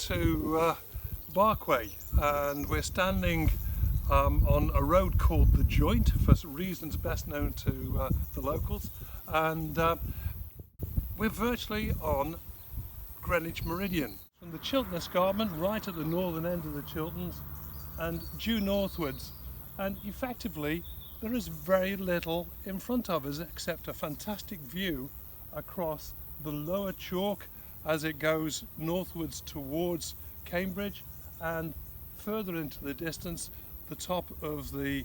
to Barkway, and we're standing on a road called the Joint for reasons best known to the locals, and we're virtually on Greenwich Meridian. From the Chiltern escarpment right at the northern end of the Chilterns and due northwards, and effectively there is very little in front of us except a fantastic view across the lower chalk as it goes northwards towards Cambridge, and further into the distance the top of the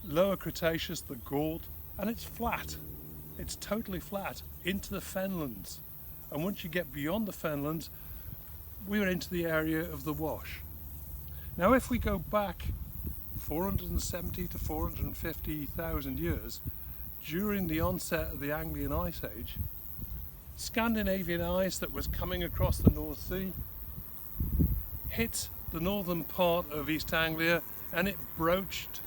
lower Cretaceous, the Gault, and it's flat. It's totally flat into the fenlands, and once you get beyond the fenlands we're into the area of the Wash. Now if we go back 470 to 450,000 years, during the onset of the Anglian Ice Age, Scandinavian ice that was coming across the North Sea hit the northern part of East Anglia and it broached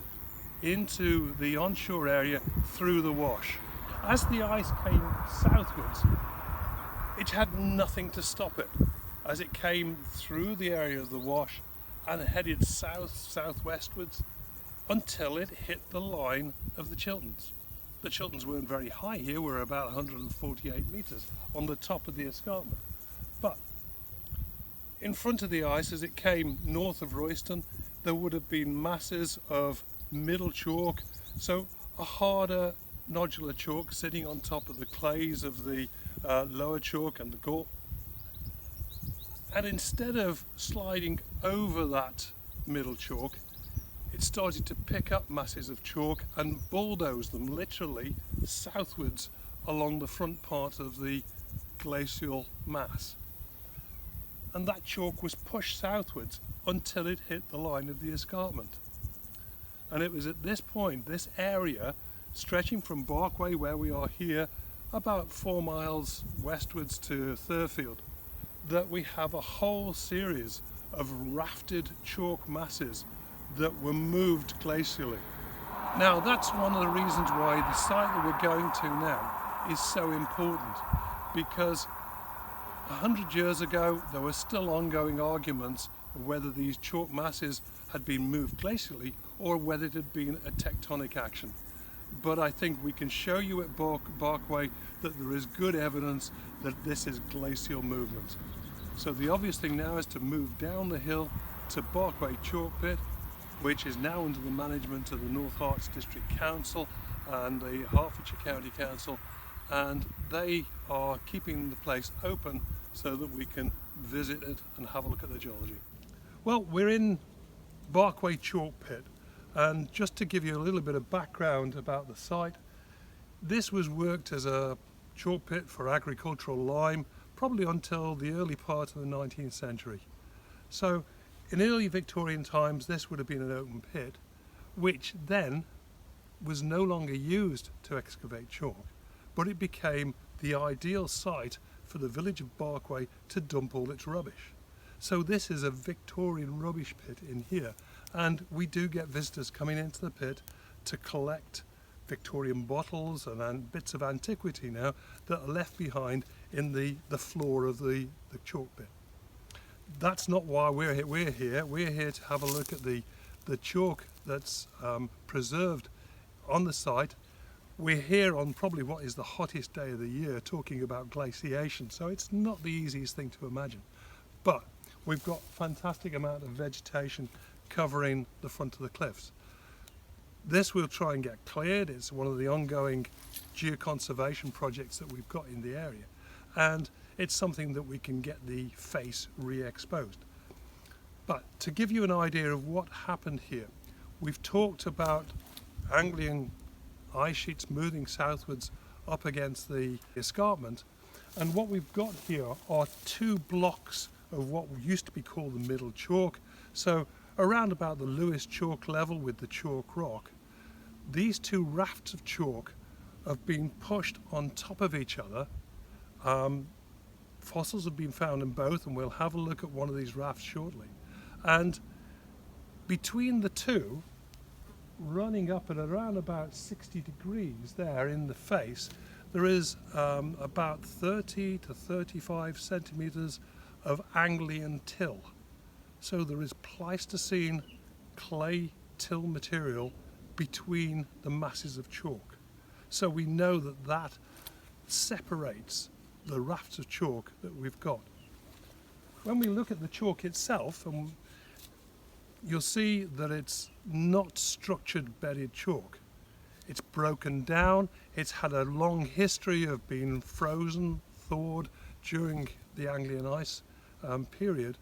into the onshore area through the Wash. As the ice came southwards, it had nothing to stop it as it came through the area of the Wash and headed southwestwards until it hit the line of the Chilterns. The Chilterns weren't very high here, we're about 148 metres on the top of the escarpment. But in front of the ice, as it came north of Royston, there would have been masses of middle chalk, so a harder nodular chalk sitting on top of the clays of the lower chalk and the Gault. And instead of sliding over that middle chalk, it started to pick up masses of chalk and bulldoze them literally southwards along the front part of the glacial mass. And that chalk was pushed southwards until it hit the line of the escarpment. And it was at this point, this area stretching from Barkway, where we are here, about 4 miles westwards to Thurfield, that we have a whole series of rafted chalk masses that were moved glacially. Now that's one of the reasons why the site that we're going to now is so important, because 100 years ago there were still ongoing arguments of whether these chalk masses had been moved glacially or whether it had been a tectonic action. But I think we can show you at Barkway that there is good evidence that this is glacial movement. So the obvious thing now is to move down the hill to Barkway Chalk Pit, which is now under the management of the North Herts District Council and the Hertfordshire County Council, and they are keeping the place open so that we can visit it and have a look at the geology. Well, we're in Barkway Chalk Pit, and just to give you a little bit of background about the site, this was worked as a chalk pit for agricultural lime probably until the early part of the 19th century. So in early Victorian times this would have been an open pit, which then was no longer used to excavate chalk, but it became the ideal site for the village of Barkway to dump all its rubbish. So this is a Victorian rubbish pit in here, and we do get visitors coming into the pit to collect Victorian bottles and bits of antiquity now that are left behind in the floor of the chalk pit. That's not why we're here. We're here to have a look at the chalk that's preserved on the site. We're here on probably what is the hottest day of the year, talking about glaciation, so it's not the easiest thing to imagine. But we've got a fantastic amount of vegetation covering the front of the cliffs. This we'll try and get cleared. It's one of the ongoing geoconservation projects that we've got in the area, and it's something that we can get the face re-exposed. But to give you an idea of what happened here, we've talked about Anglian ice sheets moving southwards up against the escarpment, and what we've got here are 2 blocks of what used to be called the middle chalk. So around about the Lewis chalk level with the chalk rock, these 2 rafts of chalk have been pushed on top of each other. Fossils have been found in both, and we'll have a look at one of these rafts shortly. And between the 2, running up at around about 60 degrees there in the face, there is about 30 to 35 centimetres of Anglian till. So there is Pleistocene clay till material between the masses of chalk. So we know that that separates the rafts of chalk that we've got. When we look at the chalk itself, and you'll see that it's not structured bedded chalk. It's broken down, it's had a long history of being frozen, thawed during the Anglian ice period.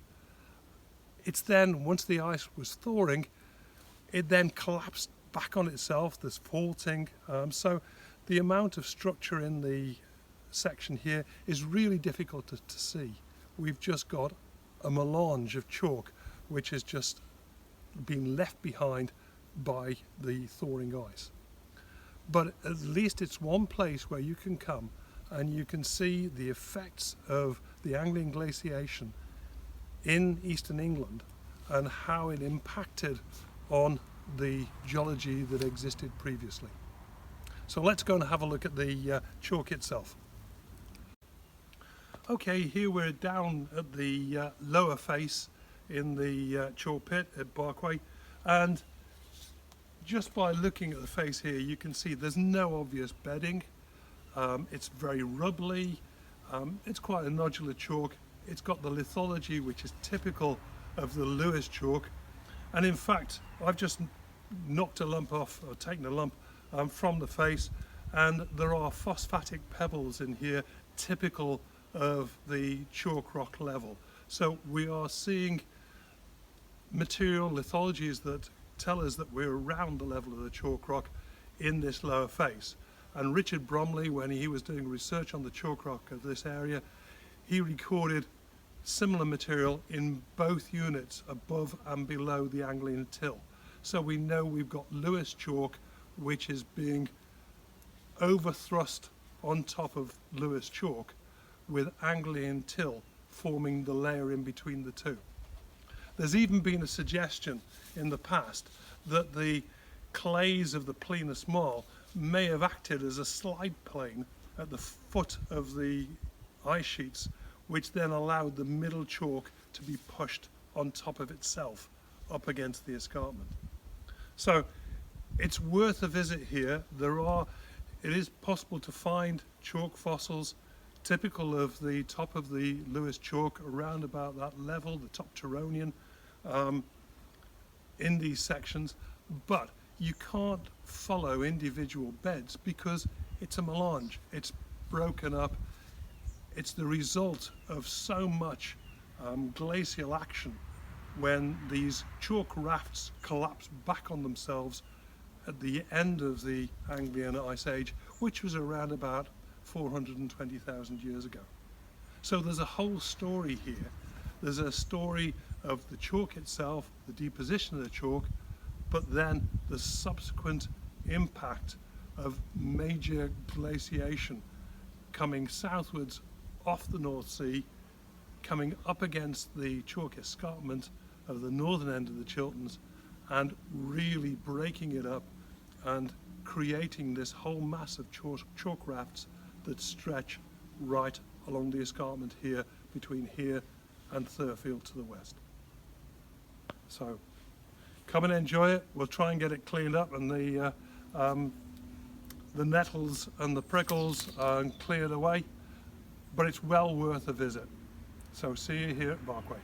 It's then, once the ice was thawing, it then collapsed back on itself, there's faulting. So the amount of structure in the section here is really difficult to see. We've just got a melange of chalk which has just been left behind by the thawing ice. But at least it's one place where you can come and you can see the effects of the Anglian glaciation in eastern England and how it impacted on the geology that existed previously. So let's go and have a look at the chalk itself. Okay, here we're down at the lower face in the chalk pit at Barkway, and just by looking at the face here you can see there's no obvious bedding. It's very rubbly, it's quite a nodular chalk. It's got the lithology which is typical of the Lewis chalk, and in fact I've just knocked a lump off, or taken a lump from the face, and there are phosphatic pebbles in here typical of the chalk rock level. So we are seeing material lithologies that tell us that we're around the level of the chalk rock in this lower face. And Richard Bromley, when he was doing research on the chalk rock of this area, he recorded similar material in both units, above and below the Anglian till. So we know we've got Lewis chalk which is being overthrust on top of Lewis chalk, with Anglian till forming the layer in between the two. There's even been a suggestion in the past that the clays of the Plenus Marl may have acted as a slide plane at the foot of the ice sheets, which then allowed the middle chalk to be pushed on top of itself up against the escarpment. So it's worth a visit here. It is possible to find chalk fossils typical of the top of the Lewis chalk around about that level, the top Turonian, in these sections, but you can't follow individual beds because it's a melange, it's broken up, it's the result of so much glacial action when these chalk rafts collapse back on themselves at the end of the Anglian Ice Age, which was around about 420,000 years ago. So there's a whole story here. There's a story of the chalk itself, the deposition of the chalk, but then the subsequent impact of major glaciation coming southwards off the North Sea, coming up against the chalk escarpment of the northern end of the Chilterns, and really breaking it up and creating this whole mass of chalk rafts that stretch right along the escarpment here, between here and Thurfield to the west. So come and enjoy it. We'll try and get it cleaned up and the nettles and the prickles are cleared away, but it's well worth a visit. So see you here at Barkway.